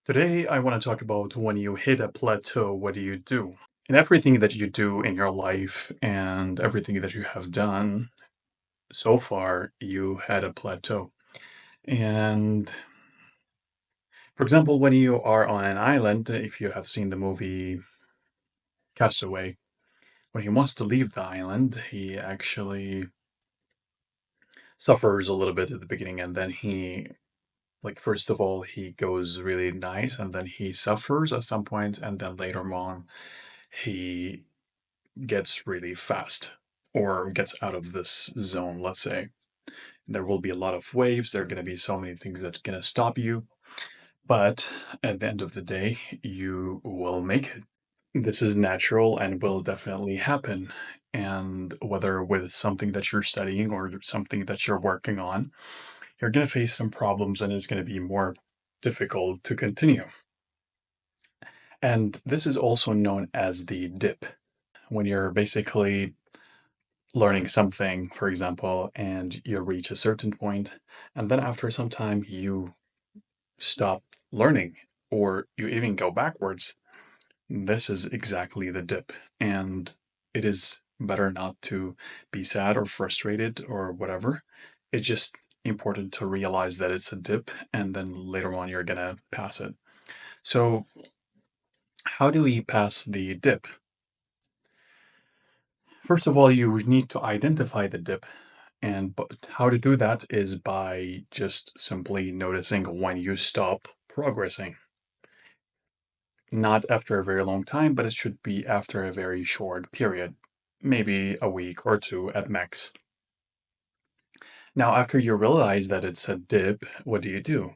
Today, I want to talk about when you hit a plateau, what do you do? And everything that you do in your life and everything that you have done so far, you had a plateau. And for example, when you are on an island, if you have seen the movie Castaway, when he wants to leave the island, he actually suffers a little bit at the beginning and then first of all, he goes really nice and then he suffers at some point, and then later on, he gets really fast or gets out of this zone, let's say. There will be a lot of waves, there are going to be so many things that are going to stop you, but at the end of the day, you will make it. This is natural and will definitely happen. And whether with something that you're studying or something that you're working on, you're going to face some problems and it's going to be more difficult to continue. And this is also known as the dip. When you're basically learning something, for example, and you reach a certain point, and then after some time you stop learning or you even go backwards. This is exactly the dip, and it is better not to be sad or frustrated or whatever. It's just important to realize that it's a dip, and then later on you're gonna pass it. So, how do we pass the dip? First of all, you need to identify the dip. And but how to do that is by just simply noticing when you stop progressing. Not after a very long time, but it should be after a very short period, maybe a week or two at max. Now, after you realize that it's a dip, what do you do?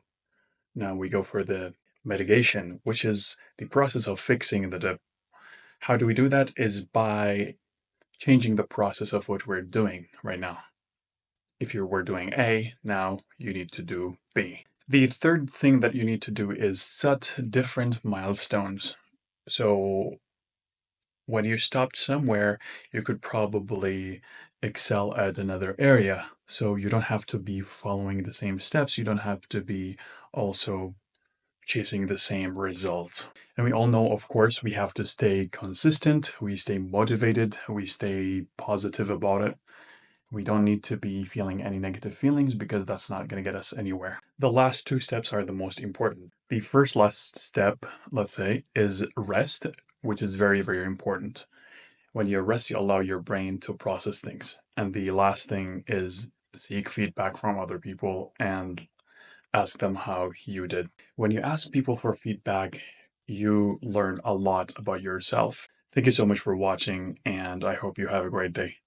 Now we go for the mitigation, which is the process of fixing the dip. How do we do that? Is by changing the process of what we're doing right now. If you were doing A, now you need to do B. The third thing that you need to do is set different milestones. So when you stopped somewhere, you could probably excel at another area. So you don't have to be following the same steps. You don't have to be also chasing the same results. And we all know, of course, we have to stay consistent, we stay motivated, we stay positive about it. We don't need to be feeling any negative feelings because that's not going to get us anywhere. The last two steps are the most important. The first last step, let's say, is rest, which is very, very important. When you rest, you allow your brain to process things. And the last thing is seek feedback from other people and ask them how you did. When you ask people for feedback, you learn a lot about yourself. Thank you so much for watching, and I hope you have a great day.